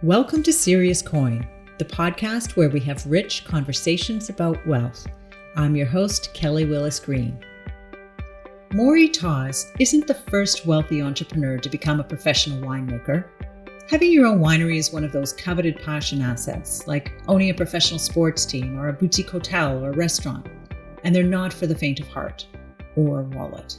Welcome to Serious Coin, the podcast where we have rich conversations about wealth. I'm your host, Kelly Willis Green. Moray Tawse isn't the first wealthy entrepreneur to become a professional winemaker. Having your own winery is one of those coveted passion assets, like owning a professional sports team or a boutique hotel or restaurant, and they're not for the faint of heart or wallet.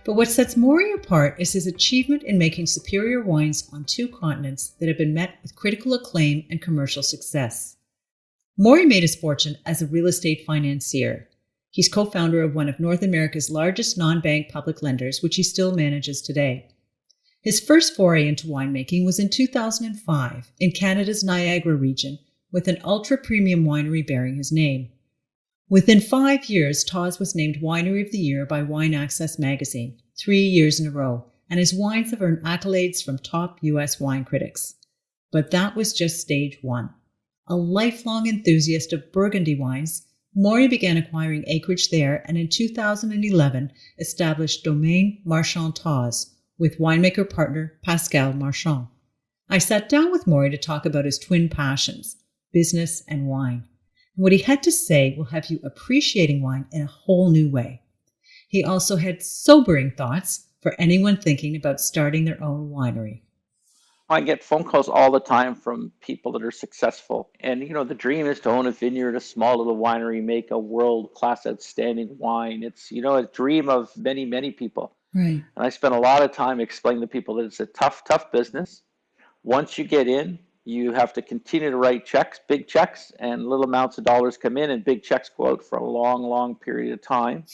But what sets Moray apart is his achievement in making superior wines on two continents that have been met with critical acclaim and commercial success. Moray made his fortune as a real estate financier. He's co-founder of one of North America's largest non-bank public lenders, which he still manages today. His first foray into winemaking was in 2005 in Canada's Niagara region, with an ultra-premium winery bearing his name. Within 5 years, Tawse was named Winery of the Year by Wine Access magazine, 3 years in a row, and his wines have earned accolades from top U.S. wine critics. But that was just stage one. A lifelong enthusiast of Burgundy wines, Moray began acquiring acreage there and in 2011 established Domaine Marchand Tawse with winemaker partner Pascal Marchand. I sat down with Moray to talk about his twin passions, business and wine. What he had to say will have you appreciating wine in a whole new way. He also had sobering thoughts for anyone thinking about starting their own winery. I get phone calls all the time from people that are successful. And, the dream is to own a vineyard, a small little winery, make a world-class outstanding wine. It's, a dream of many, many people. Right. And I spend a lot of time explaining to people that it's a tough, tough business. Once you get in, you have to continue to write checks, big checks, and little amounts of dollars come in and big checks go out for a long, long period of time.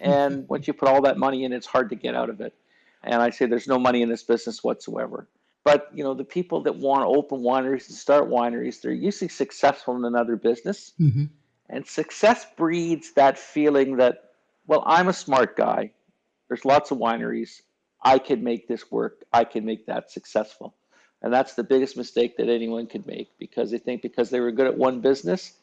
And once you put all that money in, it's hard to get out of it. And I say there's no money in this business whatsoever. But, the people that want to open wineries and start wineries, they're usually successful in another business. Mm-hmm. And success breeds that feeling that, well, I'm a smart guy. There's lots of wineries. I can make this work. I can make that successful. And that's the biggest mistake that anyone could make, because they think because they were good at one business,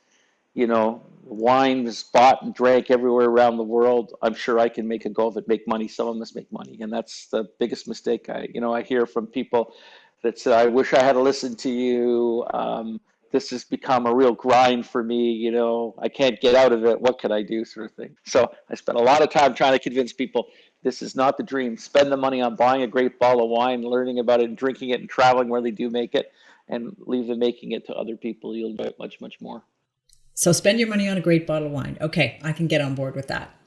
wine is bought and drank everywhere around the world. I'm sure I can make a go of it, make money. Someone must make money. And that's the biggest mistake I hear from people that say, I wish I had listened to you. This has become a real grind for me. I can't get out of it. What can I do, sort of thing. So I spent a lot of time trying to convince people this is not the dream. Spend the money on buying a great bottle of wine, learning about it and drinking it and traveling where they do make it, and leave them making it to other people. You'll enjoy it much, much more. So spend your money on a great bottle of wine. Okay, I can get on board with that.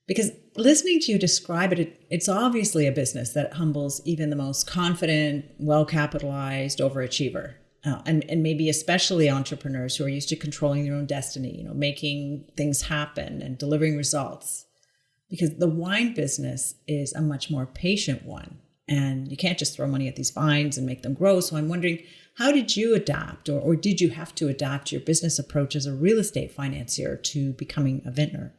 Because listening to you describe it, it's obviously a business that humbles even the most confident, well-capitalized overachiever. And maybe especially entrepreneurs who are used to controlling their own destiny, making things happen and delivering results. Because the wine business is a much more patient one. And you can't just throw money at these vines and make them grow. So I'm wondering, how did you adapt or did you have to adapt your business approach as a real estate financier to becoming a vintner?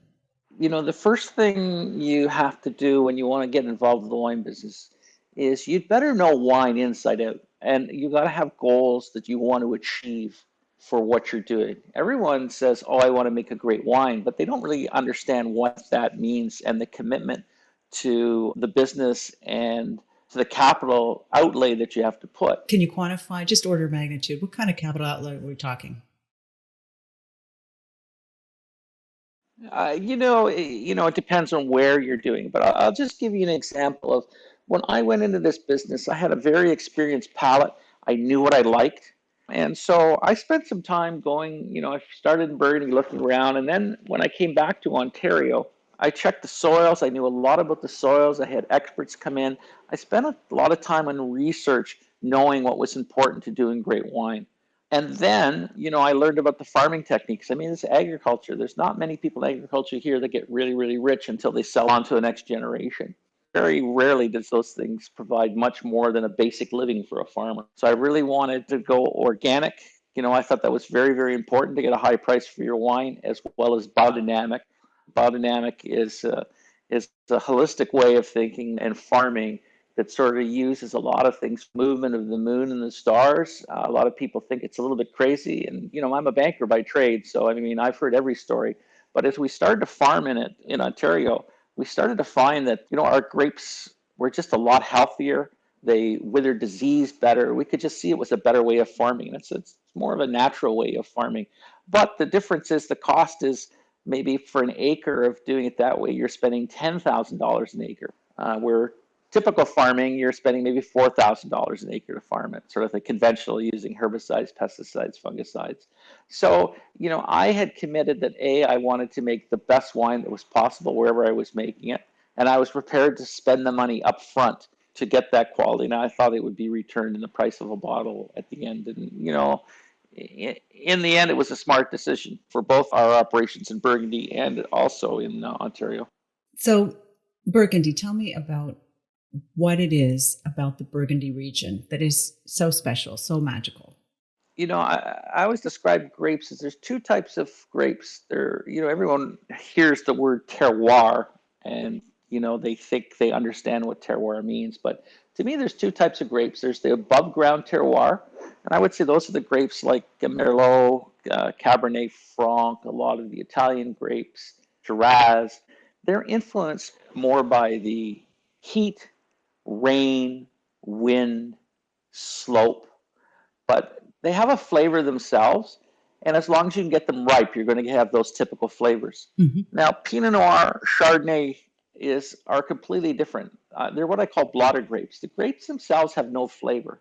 The first thing you have to do when you want to get involved with the wine business is you'd better know wine inside out. And you got to have goals that you want to achieve for what you're doing. Everyone says, I want to make a great wine, but they don't really understand what that means and the commitment to the business and to the capital outlay that you have to put. Can you quantify, just order of magnitude, what kind of capital outlay are we talking? It depends on where you're doing, but I'll just give you an example of when I went into this business. I had a very experienced palate. I knew what I liked. And so I spent some time going, I started in Burgundy looking around. And then when I came back to Ontario, I checked the soils. I knew a lot about the soils. I had experts come in. I spent a lot of time on research, knowing what was important to doing great wine. And then, I learned about the farming techniques. It's agriculture. There's not many people in agriculture here that get really, really rich until they sell on to the next generation. Very rarely does those things provide much more than a basic living for a farmer. So I really wanted to go organic. I thought that was very, very important to get a high price for your wine, as well as biodynamic. Biodynamic is a holistic way of thinking and farming that sort of uses a lot of things, movement of the moon and the stars. A lot of people think it's a little bit crazy. And, I'm a banker by trade. So, I've heard every story. But as we started to farm in Ontario, we started to find that, our grapes were just a lot healthier. They wither disease better. We could just see it was a better way of farming. It's more of a natural way of farming. But the difference is the cost is maybe for an acre of doing it that way, you're spending $10,000 an acre. Where typical farming, you're spending maybe $4,000 an acre to farm it, sort of the conventional using herbicides, pesticides, fungicides. So, I had committed that I wanted to make the best wine that was possible wherever I was making it. And I was prepared to spend the money up front to get that quality. Now I thought it would be returned in the price of a bottle at the end. And, in the end, it was a smart decision for both our operations in Burgundy and also in Ontario. So, Burgundy, tell me about what it is about the Burgundy region that is so special, so magical. I always describe grapes as there's two types of grapes. Everyone hears the word terroir and, they think they understand what terroir means. But to me, there's two types of grapes. There's the above ground terroir. And I would say those are the grapes like Merlot, Cabernet Franc, a lot of the Italian grapes, Shiraz. They're influenced more by the heat, rain, wind, slope, but they have a flavor themselves. And as long as you can get them ripe, you're going to have those typical flavors. Mm-hmm. Now, Pinot Noir, Chardonnay are completely different. They're what I call blotter grapes. The grapes themselves have no flavor,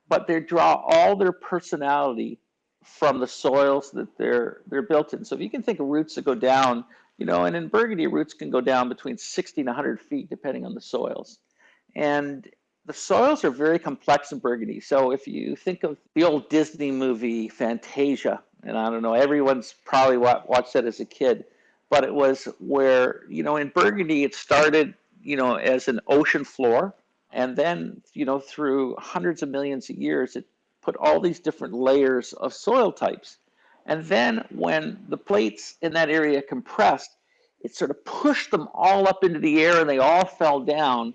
but they draw all their personality from the soils that they're built in. So if you can think of roots that go down, and in Burgundy, roots can go down between 60 and 100 feet, depending on the soils. And the soils are very complex in Burgundy. So if you think of the old Disney movie Fantasia, and I don't know, everyone's probably watched that as a kid, but it was where, in Burgundy, it started, as an ocean floor. And then, through hundreds of millions of years, it put all these different layers of soil types. And then when the plates in that area compressed, it sort of pushed them all up into the air and they all fell down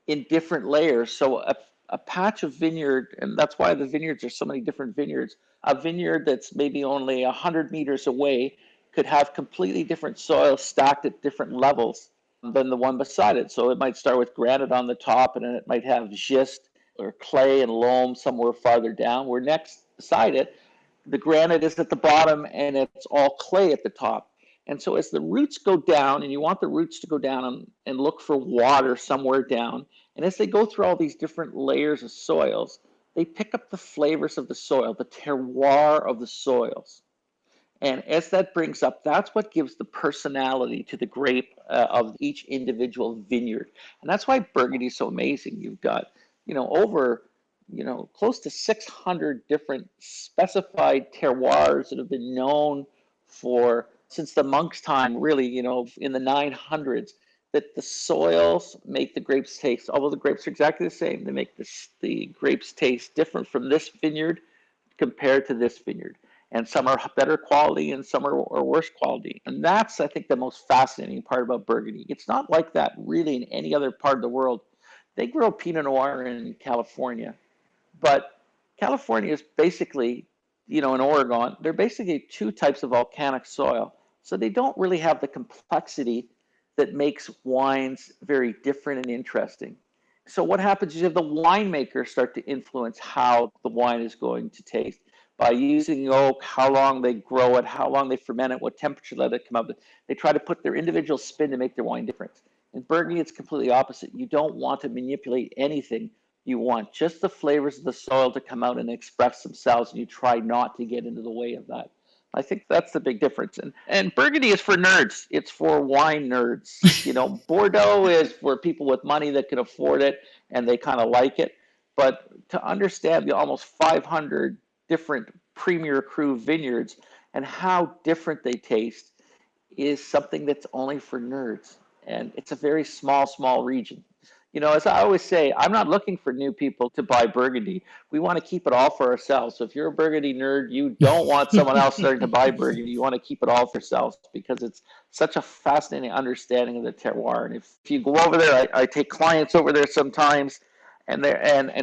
in different layers. So a patch of vineyard, and that's why the vineyards are so many different vineyards, a vineyard that's maybe only 100 meters away could have completely different soil stacked at different levels than the one beside it. So it might start with granite on the top, and then it might have schist or clay and loam somewhere farther down, where next beside it, the granite is at the bottom and it's all clay at the top. And so as the roots go down, and you want the roots to go down and look for water somewhere down, and as they go through all these different layers of soils, they pick up the flavors of the soil, the terroir of the soils. And as that brings up, that's what gives the personality to the grape of each individual vineyard. And that's why Burgundy is so amazing. You've got, over, close to 600 different specified terroirs that have been known since the monks' time, really, in the 900s, that the soils make the grapes taste, although the grapes are exactly the same, they make the grapes taste different from this vineyard compared to this vineyard. And some are better quality and some are worse quality. And that's, I think, the most fascinating part about Burgundy. It's not like that really in any other part of the world. They grow Pinot Noir in California, but California is basically, in Oregon, they're basically two types of volcanic soil. So they don't really have the complexity that makes wines very different and interesting. So what happens is you have the winemakers start to influence how the wine is going to taste by using oak, how long they grow it, how long they ferment it, what temperature let it come up. They try to put their individual spin to make their wine different. In Burgundy, it's completely opposite. You don't want to manipulate anything. You want just the flavors of the soil to come out and express themselves, and you try not to get into the way of that. I think that's the big difference. And Burgundy is for nerds. It's for wine nerds. Bordeaux is for people with money that can afford it and they kind of like it. But to understand the almost 500 different premier cru vineyards and how different they taste is something that's only for nerds. And it's a very small region. As I always say, I'm not looking for new people to buy Burgundy. We want to keep it all for ourselves. So if you're a Burgundy nerd, you don't want someone else starting to buy Burgundy. You want to keep it all for yourselves because it's such a fascinating understanding of the terroir. And if you go over there, I take clients over there sometimes and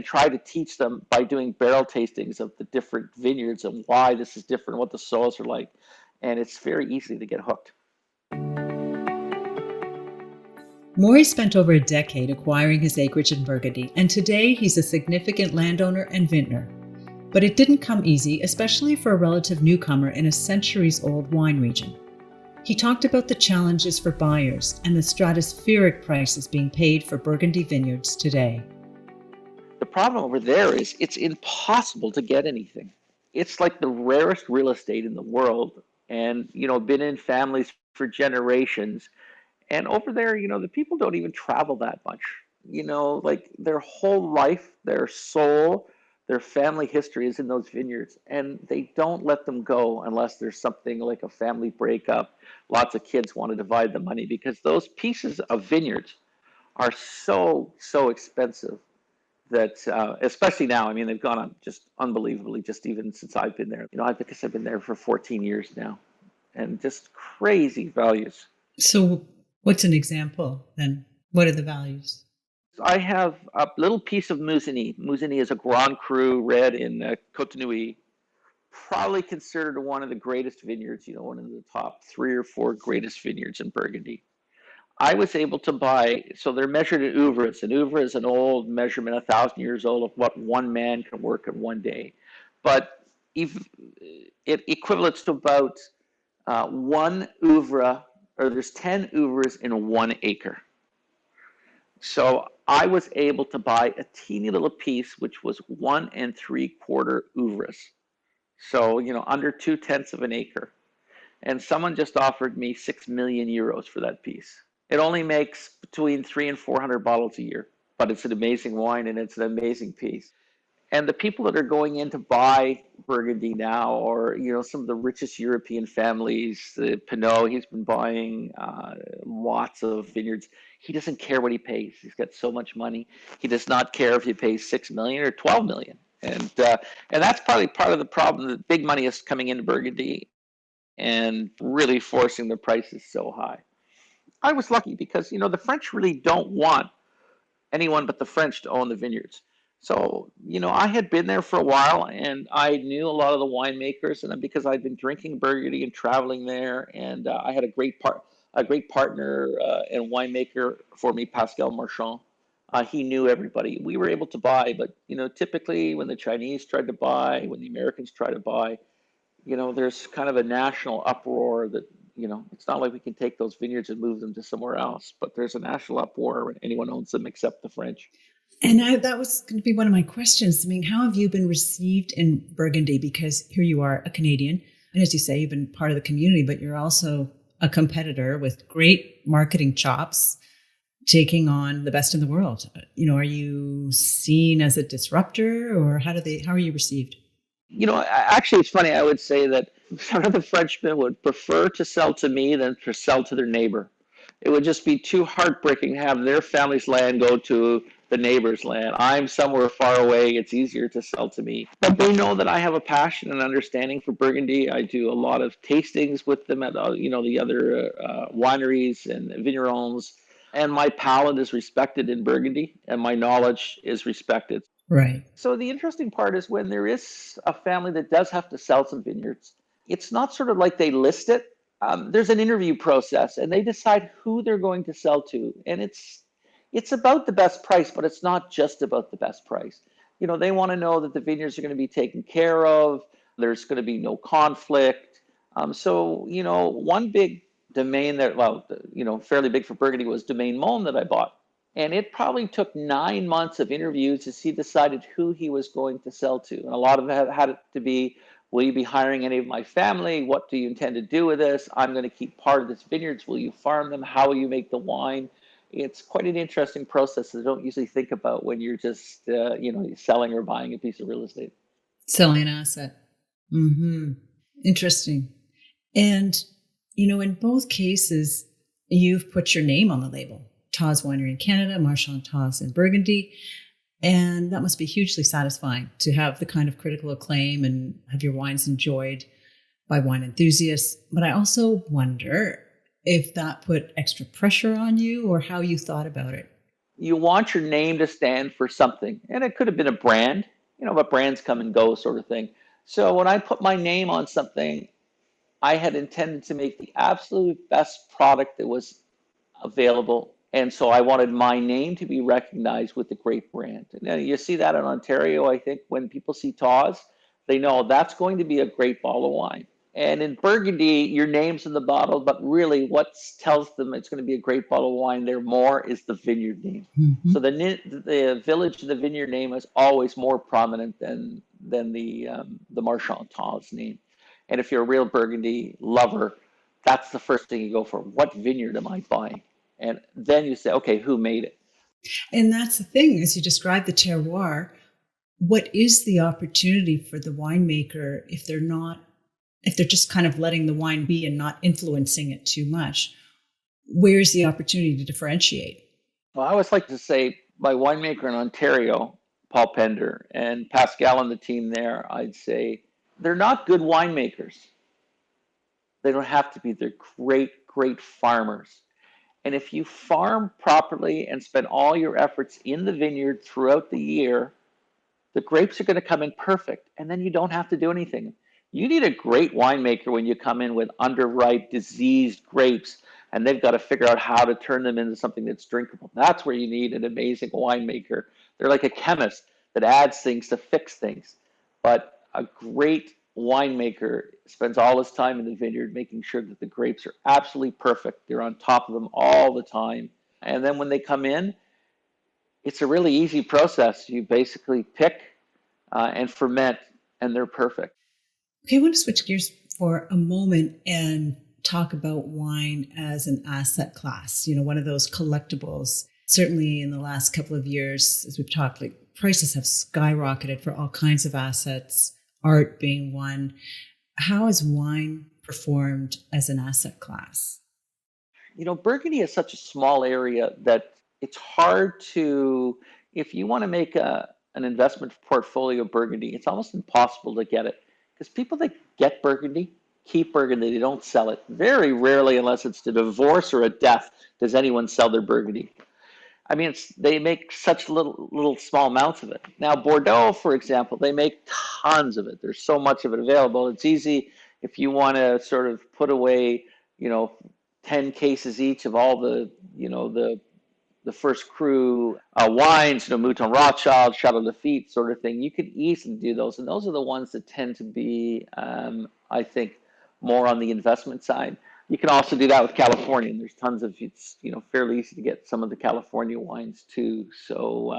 try to teach them by doing barrel tastings of the different vineyards and why this is different, what the soils are like. And it's very easy to get hooked. Moray spent over a decade acquiring his acreage in Burgundy, and today he's a significant landowner and vintner. But it didn't come easy, especially for a relative newcomer in a centuries-old wine region. He talked about the challenges for buyers and the stratospheric prices being paid for Burgundy vineyards today. The problem over there is it's impossible to get anything. It's like the rarest real estate in the world, and been in families for generations. And over there, the people don't even travel that much. Like their whole life, their soul, their family history is in those vineyards, and they don't let them go unless there's something like a family breakup. Lots of kids want to divide the money because those pieces of vineyards are so expensive that, especially now, I mean, they've gone up just unbelievably, just even since I've been there. Because I've been there for 14 years now, and just crazy values. So, what's an example then? What are the values? I have a little piece of Musigny. Musigny is a Grand Cru red in Cotonouille, probably considered one of the greatest vineyards, one of the top 3 or 4 greatest vineyards in Burgundy. I was able to buy, so they're measured in oeuvres. An oeuvre is an old measurement, 1,000 years old, of what one man can work in one day. But if it equates to about one oeuvre, or there's 10 oeuvres in 1 acre. So I was able to buy a teeny little piece, which was 1 3/4 oeuvres. So, under 2/10 of an acre. And someone just offered me 6 million euros for that piece. It only makes between 300 and 400 bottles a year, but it's an amazing wine and it's an amazing piece. And the people that are going in to buy Burgundy now, or some of the richest European families, Pinot, he's been buying lots of vineyards. He doesn't care what he pays. He's got so much money. He does not care if he pays 6 million or 12 million. And that's probably part of the problem. That big money is coming into Burgundy and really forcing the prices so high. I was lucky because the French really don't want anyone but the French to own the vineyards. So, I had been there for a while and I knew a lot of the winemakers, and because I'd been drinking Burgundy and traveling there, and I had a great partner and winemaker for me, Pascal Marchand. He knew everybody. We were able to buy, but typically when the Chinese tried to buy, when the Americans tried to buy, there's kind of a national uproar that, it's not like we can take those vineyards and move them to somewhere else, but there's a national uproar when anyone owns them except the French. And that was going to be one of my questions. I mean, how have you been received in Burgundy? Because here you are, a Canadian, and as you say, you've been part of the community, but you're also a competitor with great marketing chops, taking on the best in the world. Are you seen as a disruptor, or how are you received? Actually, it's funny. I would say that some of the Frenchmen would prefer to sell to me than to sell to their neighbor. It would just be too heartbreaking to have their family's land go to the neighbor's land. I'm somewhere far away. It's easier to sell to me. But they know that I have a passion and understanding for Burgundy. I do a lot of tastings with them at the other wineries and vignerons. And my palate is respected in Burgundy, and my knowledge is respected. Right. So the interesting part is when there is a family that does have to sell some vineyards, it's not sort of like they list it. There's an interview process, and they decide who they're going to sell to, and it's about the best price, but it's not just about the best price. They want to know that the vineyards are going to be taken care of. There's going to be no conflict. So one big domain that, well, fairly big for Burgundy was Domaine Mon that I bought. And it probably took 9 months of interviews as he decided who he was going to sell to. And a lot of it had to be, will you be hiring any of my family? What do you intend to do with this? I'm going to keep part of this vineyards. Will you farm them? How will you make the wine? It's quite an interesting process that I don't usually think about when you're just, selling or buying a piece of real estate. Selling an asset. Mm-hmm. Interesting. And, in both cases, you've put your name on the label. Tawse Winery in Canada, Marchand Tawse in Burgundy. And that must be hugely satisfying to have the kind of critical acclaim and have your wines enjoyed by wine enthusiasts. But I also wonder if that put extra pressure on you or how you thought about it. You want your name to stand for something. And it could have been a brand, but brands come and go sort of thing. So when I put my name on something, I had intended to make the absolute best product that was available And so I wanted my name to be recognized with the grape brand. And you see that in Ontario, I think, when people see Tawse, they know that's going to be a great bottle of wine. And in Burgundy, your name's in the bottle, but really what tells them it's going to be a great bottle of wine there more is the vineyard name. Mm-hmm. So the village and the vineyard name is always more prominent than the Marchand Tawse name. And if you're a real Burgundy lover, that's the first thing you go for. What vineyard am I buying? And then you say, okay, who made it? And that's the thing, as you describe the terroir, what is the opportunity for the winemaker if they're just kind of letting the wine be and not influencing it too much? Where's the opportunity to differentiate? Well, I always like to say my winemaker in Ontario, Paul Pender, and Pascal and the team there, I'd say they're not good winemakers. They don't have to be. They're great, great farmers. And if you farm properly and spend all your efforts in the vineyard throughout the year, the grapes are going to come in perfect. And then you don't have to do anything. You need a great winemaker when you come in with underripe, diseased grapes, and they've got to figure out how to turn them into something that's drinkable. That's where you need an amazing winemaker. They're like a chemist that adds things to fix things. But a great winemaker spends all his time in the vineyard making sure that the grapes are absolutely perfect. They're on top of them all the time. And then when they come in, it's a really easy process. You basically pick and ferment, and they're perfect. Okay, I want to switch gears for a moment and talk about wine as an asset class, one of those collectibles. Certainly in the last couple of years, as we've talked, like prices have skyrocketed for all kinds of assets, art being one. How has wine performed as an asset class? Burgundy is such a small area that it's hard to, if you want to make an investment portfolio of Burgundy, it's almost impossible to get it because people that get Burgundy keep Burgundy. They don't sell it. Very rarely, unless it's a divorce or a death, does anyone sell their Burgundy. I mean, they make such little small amounts of it. Now, Bordeaux, for example, they make tons of it. There's so much of it available. It's easy if you want to sort of put away, 10 cases each of all the first cru wines, Mouton Rothschild, Chateau Lafite sort of thing. You could easily do those. And those are the ones that tend to be, I think, more on the investment side. You can also do that with California. And there's tons of, it's, fairly easy to get some of the California wines too. So,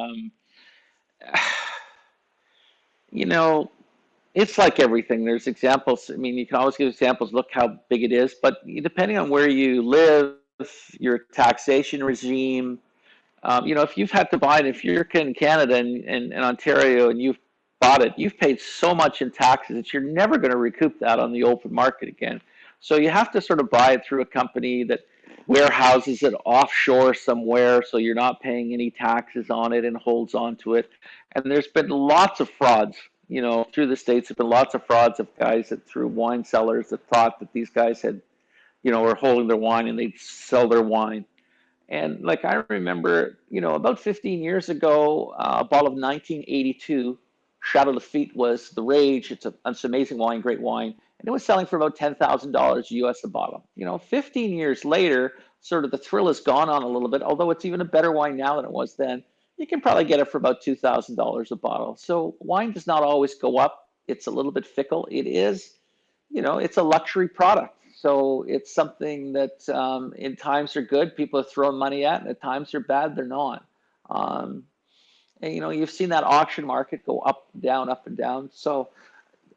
it's like everything. There's examples. I mean, you can always give examples. Look how big it is. But depending on where you live, your taxation regime, if you've had to buy it, if you're in Canada and Ontario and you've bought it, you've paid so much in taxes that you're never going to recoup that on the open market again. So you have to sort of buy it through a company that warehouses it offshore somewhere so you're not paying any taxes on it and holds on to it. And there's been lots of frauds, through the States. There's been lots of frauds of guys that through wine sellers that thought that these guys had, were holding their wine and they'd sell their wine. And like I remember, about 15 years ago, a bottle of 1982 Chateau Lafite was the rage. It's an amazing wine, great wine, and it was selling for about $10,000 US a bottle. 15 years later, sort of the thrill has gone on a little bit. Although it's even a better wine now than it was then. You can probably get it for about $2,000 a bottle. So wine does not always go up. It's a little bit fickle. It is, it's a luxury product. So it's something that in times are good, people are throwing money at, and at times they're bad, they're not. And you've seen that auction market go up and down. So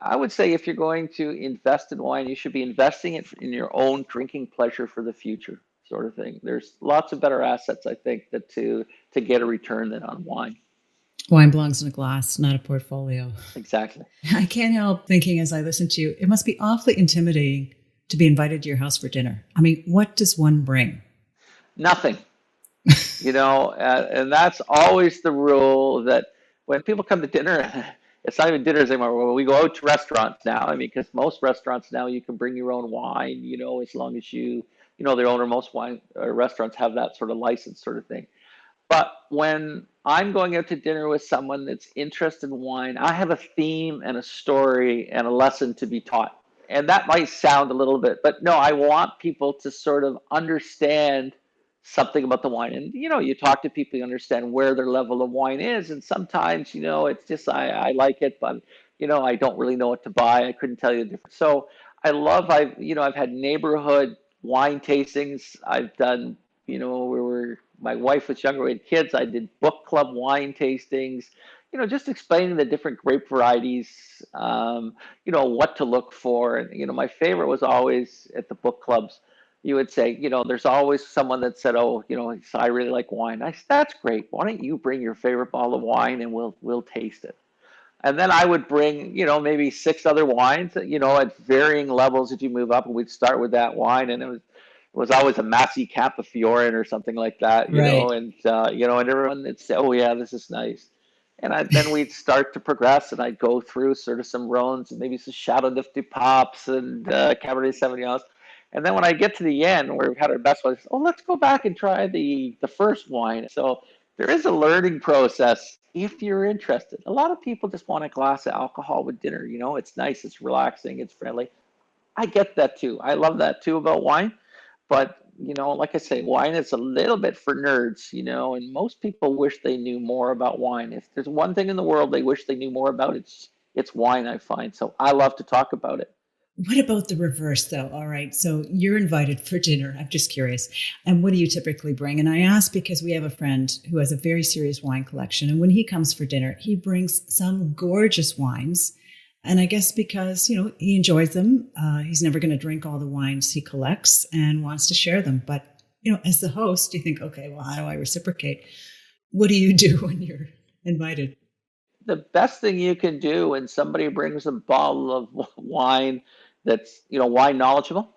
I would say if you're going to invest in wine, you should be investing it in your own drinking pleasure for the future, sort of thing. There's lots of better assets, I think, that to get a return than on wine. Wine belongs in a glass, not a portfolio. Exactly. I can't help thinking as I listen to you, it must be awfully intimidating to be invited to your house for dinner. I mean, what does one bring? Nothing. And that's always the rule that when people come to dinner, it's not even dinners anymore. When we go out to restaurants now, I mean, because most restaurants now you can bring your own wine, as long as their owner, most wine restaurants have that sort of license sort of thing. But when I'm going out to dinner with someone that's interested in wine, I have a theme and a story and a lesson to be taught. And that might sound a little bit, but no, I want people to sort of understand something about the wine. And you talk to people, you understand where their level of wine is, and sometimes it's just I like it, but I don't really know what to buy. I couldn't tell you the difference. So I've had neighborhood wine tastings. I've done, where my wife was younger, we had kids. I did book club wine tastings. Just explaining the different grape varieties. What to look for. And my favorite was always at the book clubs. You would say, there's always someone that said, "Oh, I really like wine." I said, "That's great. Why don't you bring your favorite bottle of wine and we'll taste it." And then I would bring, maybe six other wines, at varying levels as you move up, and we'd start with that wine, and it was always a Massey Capifiorin or something like that, Right. and everyone would say, "Oh yeah, this is nice." And then we'd start to progress, and I'd go through sort of some Rhones and maybe some Chateau Neuf du Papes and Cabernet Sauvignons. And then when I get to the end where we've had our best ones, oh, let's go back and try the first wine. So there is a learning process if you're interested. A lot of people just want a glass of alcohol with dinner. It's nice, it's relaxing, it's friendly. I get that too. I love that too about wine. But, like I say, wine is a little bit for nerds, and most people wish they knew more about wine. If there's one thing in the world they wish they knew more about, it's wine, I find. So I love to talk about it. What about the reverse, though? All right. So you're invited for dinner. I'm just curious. And what do you typically bring? And I ask because we have a friend who has a very serious wine collection. And when he comes for dinner, he brings some gorgeous wines. And I guess because, he enjoys them, he's never going to drink all the wines he collects and wants to share them. But, as the host, you think, okay, well, how do I reciprocate? What do you do when you're invited? The best thing you can do when somebody brings a bottle of wine that's, wine knowledgeable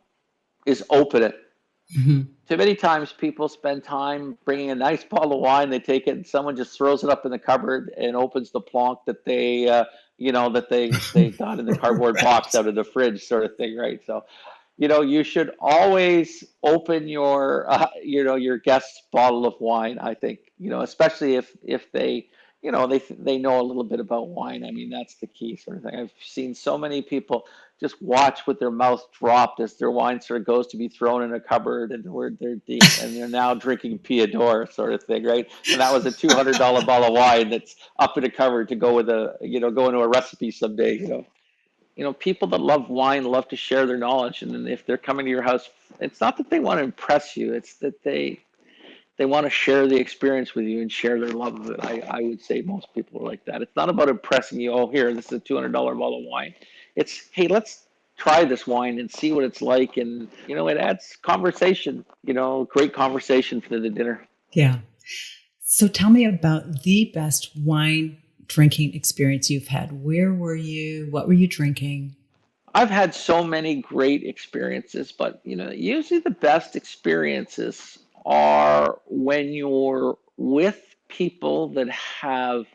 is open it. Mm-hmm. Too many times people spend time bringing a nice bottle of wine, they take it and someone just throws it up in the cupboard and opens the plonk that they got in the cardboard box Right. out of the fridge sort of thing, right? So, you should always open your guest's bottle of wine, I think, especially if they know a little bit about wine. I mean, that's the key sort of thing. I've seen so many people just watch with their mouth dropped as their wine sort of goes to be thrown in a cupboard, and they're now drinking Piador sort of thing, right? And that was a $200 bottle of wine that's up in a cupboard to go with go into a recipe someday. People that love wine love to share their knowledge, and then if they're coming to your house, it's not that they want to impress you; it's that they want to share the experience with you and share their love of it. I would say most people are like that. It's not about impressing you. Oh, here, this is a $200 bottle of wine. It's, hey, let's try this wine and see what it's like. And, it adds conversation, great conversation for the dinner. Yeah. So tell me about the best wine drinking experience you've had. Where were you? What were you drinking? I've had so many great experiences, but, usually the best experiences are when you're with people that have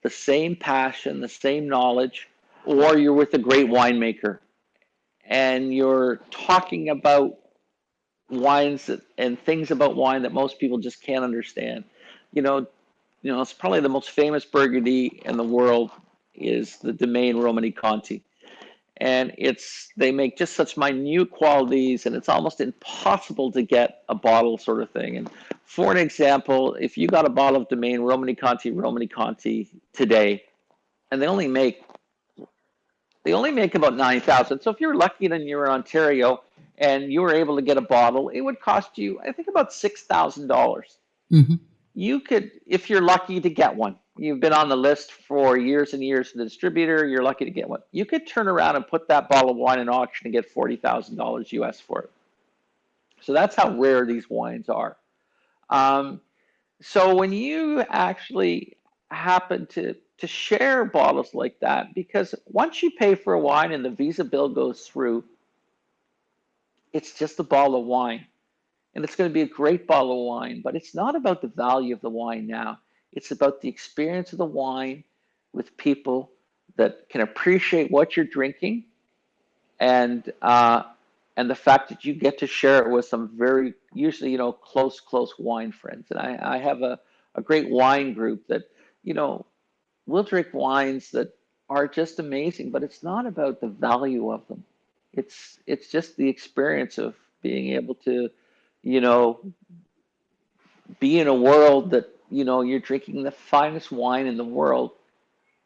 the same passion, the same knowledge, or you're with a great winemaker and you're talking about and things about wine that most people just can't understand. You know, it's probably the most famous Burgundy in the world is the Domaine Romani Conti. And they make just such minute qualities, and it's almost impossible to get a bottle sort of thing. And for an example, if you got a bottle of Domaine Romani Conti today, and they only make about 9,000. So if you're lucky and you're in Ontario and you were able to get a bottle, it would cost you, I think, about $6,000. Mm-hmm. You could, if you're lucky to get one, you've been on the list for years and years for the distributor, you're lucky to get one. You could turn around and put that bottle of wine in auction and get $40,000 US for it. So that's how rare these wines are. Um, so when you actually happen to share bottles like that, because once you pay for a wine and the Visa bill goes through, it's just a bottle of wine. And it's going to be a great bottle of wine, but it's not about the value of the wine now. It's about the experience of the wine with people that can appreciate what you're drinking, and and the fact that you get to share it with some very usually close wine friends. And I have a great wine group that you know we'll drink wines that are just amazing, but it's not about the value of them. It's just the experience of being able to you know be in a world that, you're drinking the finest wine in the world,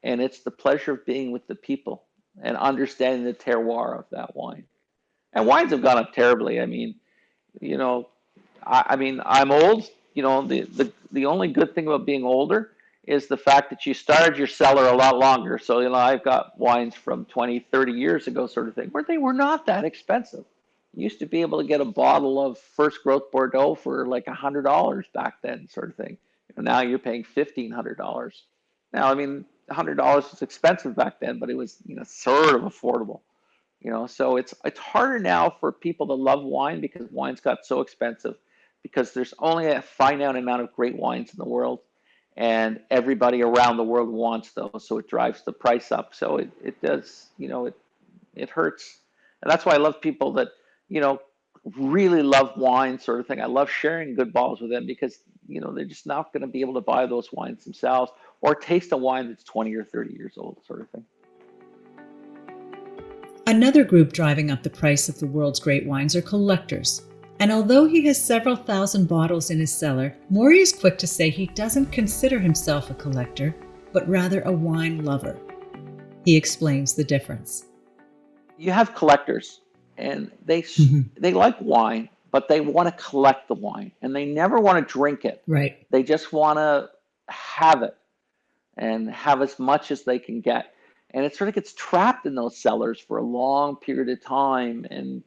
and it's the pleasure of being with the people and understanding the terroir of that wine. And wines have gone up terribly. I mean, you know, I'm old. The only good thing about being older is the fact that you started your cellar a lot longer. So, I've got wines from 20, 30 years ago, sort of thing, where they were not that expensive. You used to be able to get a bottle of first growth Bordeaux for like $100 back then, sort of thing. Now you're paying $1,500. Now, I mean, $100 was expensive back then, but it was, sort of affordable. So it's harder now for people to love wine because wines got so expensive, because there's only a finite amount of great wines in the world, and everybody around the world wants those, so it drives the price up. So it does, it hurts. And that's why I love people that, you know, really love wine, sort of thing. I love sharing good bottles with them because, they're just not going to be able to buy those wines themselves or taste a wine that's 20 or 30 years old, sort of thing. Another group driving up the price of the world's great wines are collectors. And although he has several thousand bottles in his cellar, Moray is quick to say he doesn't consider himself a collector, but rather a wine lover. He explains the difference. You have collectors, and they like wine, but they want to collect the wine, and they never want to drink it. Right. They just want to have it and have as much as they can get. And it sort of gets trapped in those cellars for a long period of time. And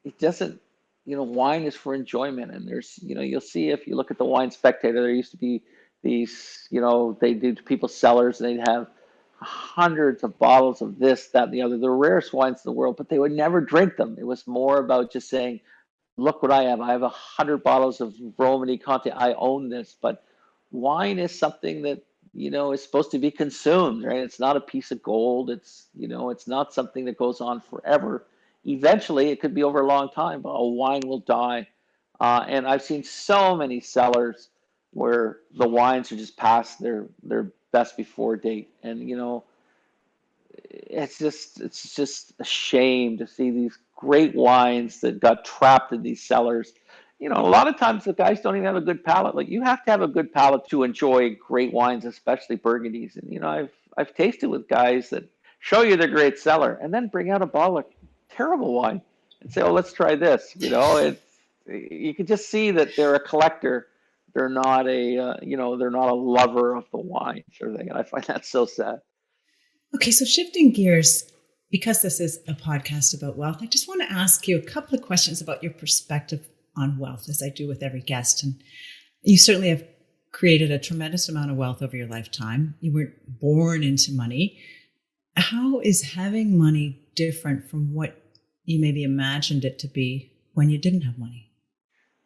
it doesn't, wine is for enjoyment. And there's, you'll see if you look at the Wine Spectator, there used to be these, they do people's cellars, and they'd have hundreds of bottles of this, that, and the other, the rarest wines in the world, but they would never drink them. It was more about just saying, look what I have. I have 100 bottles of Romani Conti. I own this. But wine is something that, is supposed to be consumed, right? It's not a piece of gold. It's, it's not something that goes on forever. Eventually, it could be over a long time, but a wine will die. And I've seen so many cellars where the wines are just past their best before date. And, it's just a shame to see these great wines that got trapped in these cellars. A lot of times the guys don't even have a good palate. Like, you have to have a good palate to enjoy great wines, especially Burgundies. And I've tasted with guys that show you their great cellar and then bring out a bottle of terrible wine and say, "Oh, let's try this." You can just see that they're a collector. They're not they're not a lover of the wine, sort of thing. And I find that so sad. Okay, so shifting gears, because this is a podcast about wealth, I just want to ask you a couple of questions about your perspective on wealth, as I do with every guest. And you certainly have created a tremendous amount of wealth over your lifetime. You weren't born into money. How is having money different from what you maybe imagined it to be when you didn't have money?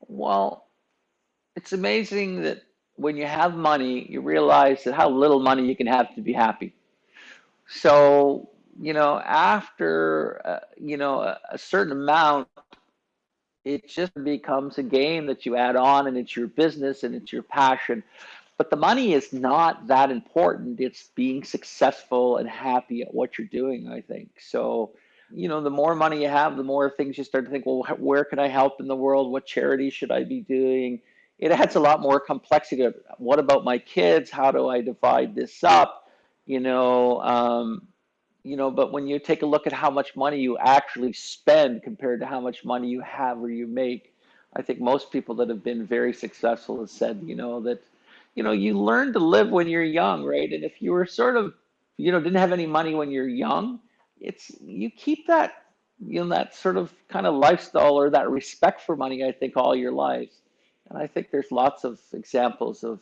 Well, it's amazing that when you have money, you realize that how little money you can have to be happy. So, after, a certain amount, it just becomes a game that you add on, and it's your business and it's your passion. But the money is not that important. It's being successful and happy at what you're doing, I think. So, the more money you have, the more things you start to think, well, where can I help in the world? What charity should I be doing? It adds a lot more complexity. What about my kids? How do I divide this up? But when you take a look at how much money you actually spend compared to how much money you have or you make, I think most people that have been very successful have said, that, you learn to live when you're young, right? And if you were sort of, didn't have any money when you're young, you keep that, that sort of kind of lifestyle or that respect for money, I think, all your lives. And I think there's lots of examples of,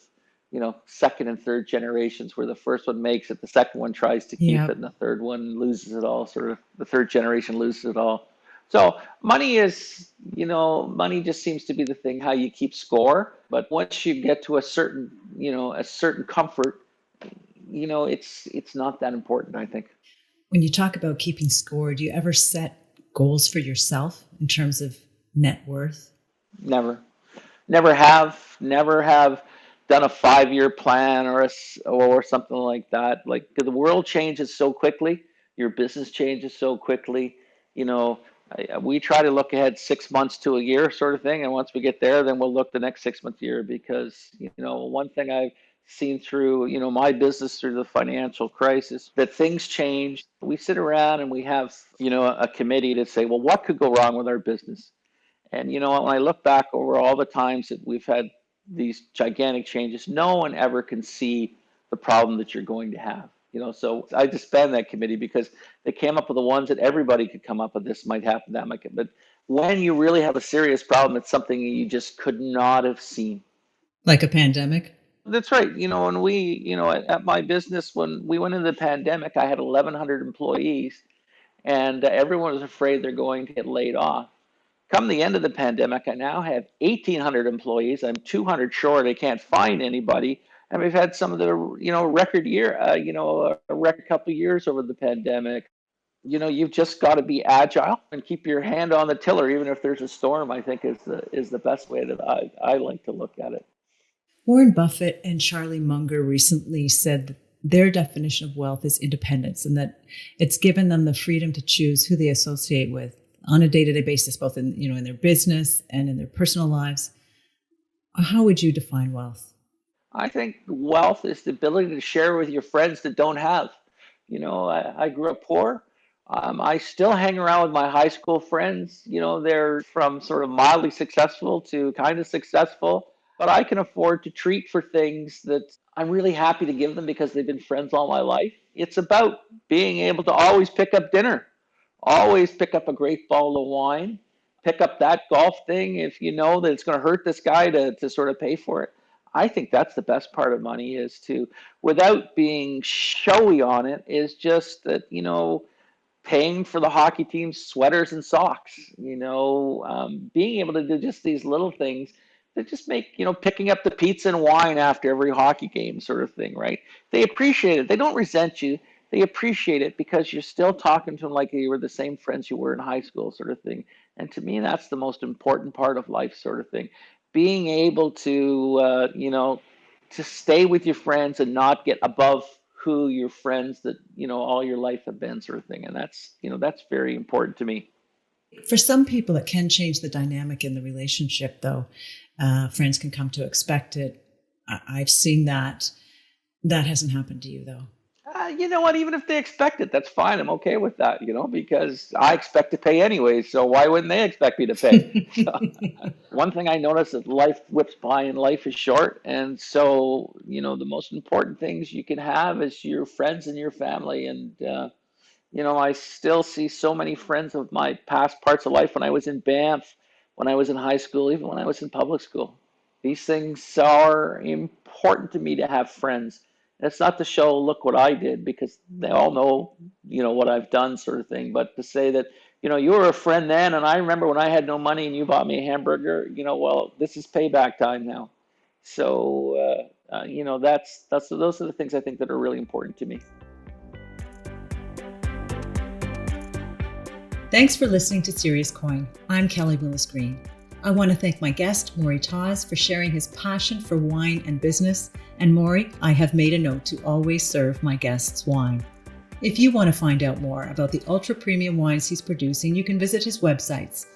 second and third generations where the first one makes it, the second one tries to keep it, and the third one loses it all, sort of the third generation loses it all. So money money just seems to be the thing, how you keep score. But once you get to a certain comfort, it's not that important, I think. When you talk about keeping score, do you ever set goals for yourself in terms of net worth? Never have done a 5-year plan or something like that. Like, the world changes so quickly, your business changes so quickly. We try to look ahead 6 months to a year sort of thing. And once we get there, then we'll look the next 6 month year because, one thing I've seen through, my business through the financial crisis, that things change. We sit around and we have, a committee to say, well, what could go wrong with our business? And, when I look back over all the times that we've had these gigantic changes, no one ever can see the problem that you're going to have. So I disbanded that committee because they came up with the ones that everybody could come up with. This might happen, that might. But when you really have a serious problem, it's something you just could not have seen. Like a pandemic? That's right. When we, at my business, when we went into the pandemic, I had 1,100 employees, and everyone was afraid they're going to get laid off. Come the end of the pandemic, I now have 1,800 employees. I'm 200 short. I can't find anybody. And we've had some of the, record year, a record couple of years over the pandemic. You've just got to be agile and keep your hand on the tiller, even if there's a storm, I think is the best way that I like to look at it. Warren Buffett and Charlie Munger recently said that their definition of wealth is independence and that it's given them the freedom to choose who they associate with on a day-to-day basis, both in their business and in their personal lives. How would you define wealth? I think wealth is the ability to share with your friends that don't have. I grew up poor. I still hang around with my high school friends. They're from sort of mildly successful to kind of successful, but I can afford to treat for things that I'm really happy to give them because they've been friends all my life. It's about being able to always pick up dinner, always pick up a great bottle of wine, pick up that golf thing if you know that it's going to hurt this guy to sort of pay for it. I think that's the best part of money is to, without being showy on it, is just that, paying for the hockey team's sweaters and socks, being able to do just these little things that just make, picking up the pizza and wine after every hockey game sort of thing, right? They appreciate it. They don't resent you. They appreciate it because you're still talking to them like you were the same friends you were in high school sort of thing. And to me, that's the most important part of life sort of thing. Being able to, to stay with your friends and not get above who your friends that, all your life have been sort of thing. And that's very important to me. For some people, it can change the dynamic in the relationship, though. Friends can come to expect it. I've seen that. That hasn't happened to you, though. You know what? Even if they expect it, that's fine. I'm okay with that, because I expect to pay anyway. So why wouldn't they expect me to pay? One thing I notice is life whips by and life is short. And so, the most important things you can have is your friends and your family. And, I still see so many friends of my past parts of life when I was in Banff, when I was in high school, even when I was in public school. These things are important to me to have friends. It's not to show, look what I did, because they all know, what I've done sort of thing. But to say that, you were a friend then, and I remember when I had no money and you bought me a hamburger, well, this is payback time now. So, those are the things I think that are really important to me. Thanks for listening to Serious Coin. I'm Kelly Willis Green. I want to thank my guest, Moray Tawse, for sharing his passion for wine and business. And Moray, I have made a note to always serve my guests wine. If you want to find out more about the ultra premium wines he's producing, you can visit his websites,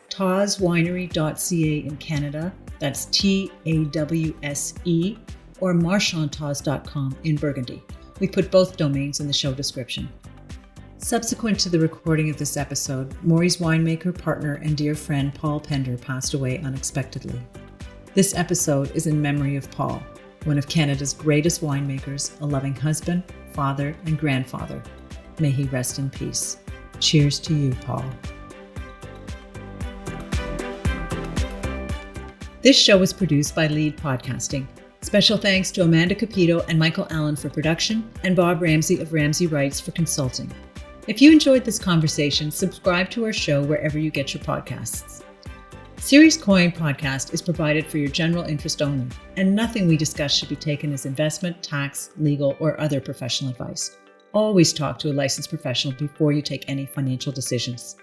tawsewinery.ca in Canada, that's TAWSE, or marchandtawse.com in Burgundy. We put both domains in the show description. Subsequent to the recording of this episode, Moray's winemaker, partner, and dear friend Paul Pender passed away unexpectedly. This episode is in memory of Paul, one of Canada's greatest winemakers, a loving husband, father, and grandfather. May he rest in peace. Cheers to you, Paul. This show was produced by Lead Podcasting. Special thanks to Amanda Capito and Michael Allen for production, and Bob Ramsey of Ramsey Writes for consulting. If you enjoyed this conversation, subscribe to our show wherever you get your podcasts. Serious Coin podcast is provided for your general interest only, and nothing we discuss should be taken as investment, tax, legal, or other professional advice. Always talk to a licensed professional before you take any financial decisions.